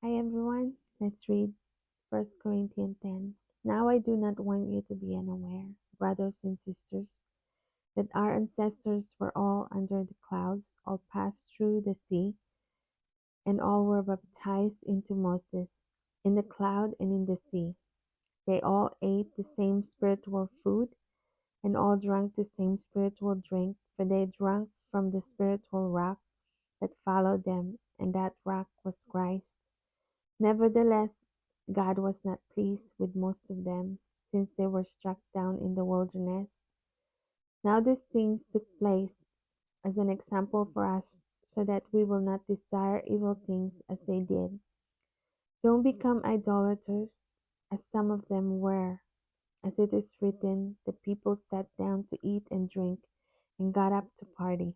Hi everyone, let's read First Corinthians 10. Now I do not want you to be unaware, brothers and sisters, that our ancestors were all under the clouds, all passed through the sea, and all were baptized into Moses in the cloud and in the sea. They all ate the same spiritual food and all drank the same spiritual drink, for they drank from the spiritual rock that followed them, and that rock was Christ. Nevertheless, God was not pleased with most of them, since they were struck down in the wilderness. Now these things took place as an example for us, so that we will not desire evil things as they did. Don't become idolaters, as some of them were. As it is written, the people sat down to eat and drink, and got up to party.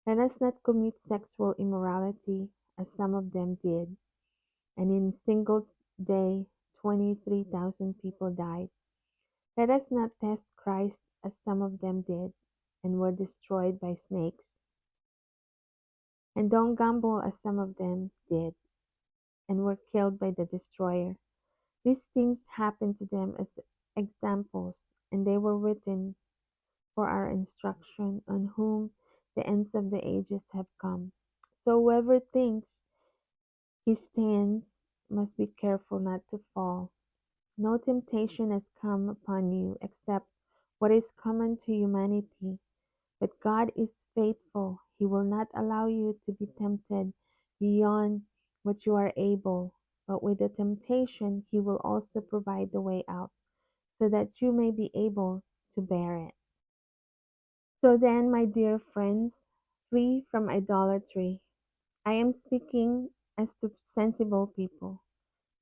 Let us not commit sexual immorality, as some of them did, and in a single day 23,000 people died. Let us not test Christ as some of them did, and were destroyed by snakes. And don't gamble as some of them did, and were killed by the destroyer. These things happened to them as examples, and they were written for our instruction, on whom the ends of the ages have come. So whoever thinks he stands must be careful not to fall. No temptation has come upon you except what is common to humanity. But God is faithful. He will not allow you to be tempted beyond what you are able, but with the temptation, He will also provide the way out, so that you may be able to bear it. So then, my dear friends, flee from idolatry. I am speaking as to sensible people.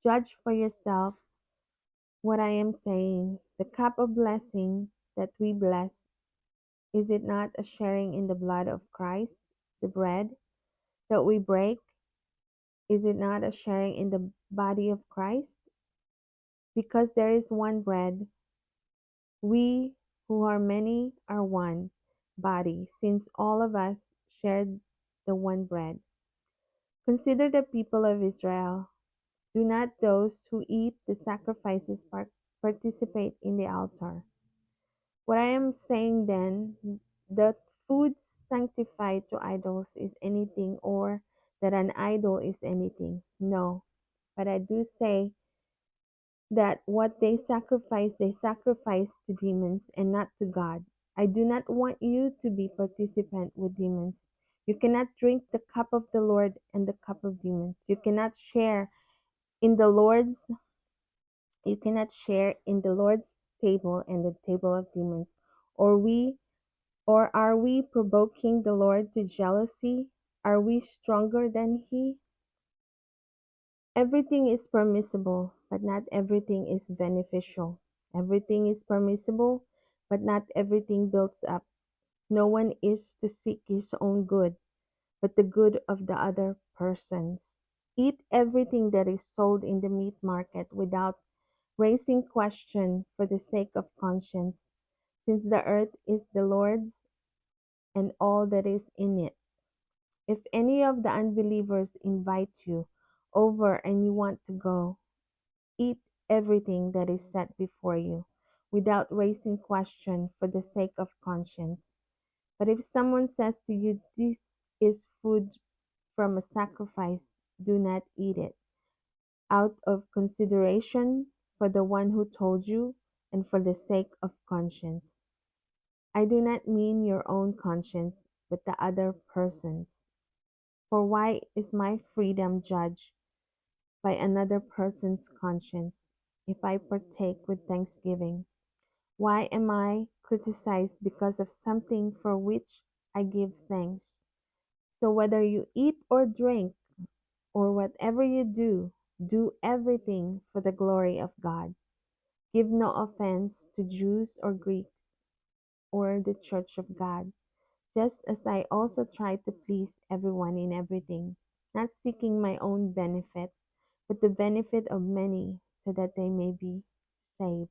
Judge for yourself what I am saying. The cup of blessing that we bless, is it not a sharing in the blood of Christ? The bread that we break, is it not a sharing in the body of Christ? Because there is one bread, we who are many are one body, since all of us shared the one bread. Consider the people of Israel. Do not those who eat the sacrifices participate in the altar? What I am saying then, that food sanctified to idols is anything, or that an idol is anything. No, but I do say that what they sacrifice to demons and not to God. I do not want you to be participant with demons. You cannot drink the cup of the Lord and the cup of demons. In the Lord's you cannot share in the Lord's table and the table of demons. Or we Or are we provoking the Lord to jealousy? Are we stronger than He? Everything is permissible, but not everything is beneficial. Everything is permissible, but not everything builds up. No one is to seek his own good, but the good of the other persons. Eat everything that is sold in the meat market without raising question for the sake of conscience, since the earth is the Lord's and all that is in it. If any of the unbelievers invite you over and you want to go, eat everything that is set before you, without raising question for the sake of conscience. But if someone says to you, "This is food from a sacrifice," do not eat it, out of consideration for the one who told you and for the sake of conscience. I do not mean your own conscience, but the other person's. For why is my freedom judged by another person's conscience? If I partake with thanksgiving, why am I criticized because of something for which I give thanks? So whether you eat or drink, or whatever you do, do everything for the glory of God. Give no offense to Jews or Greeks or the church of God, just as I also try to please everyone in everything, not seeking my own benefit, but the benefit of many, so that they may be saved.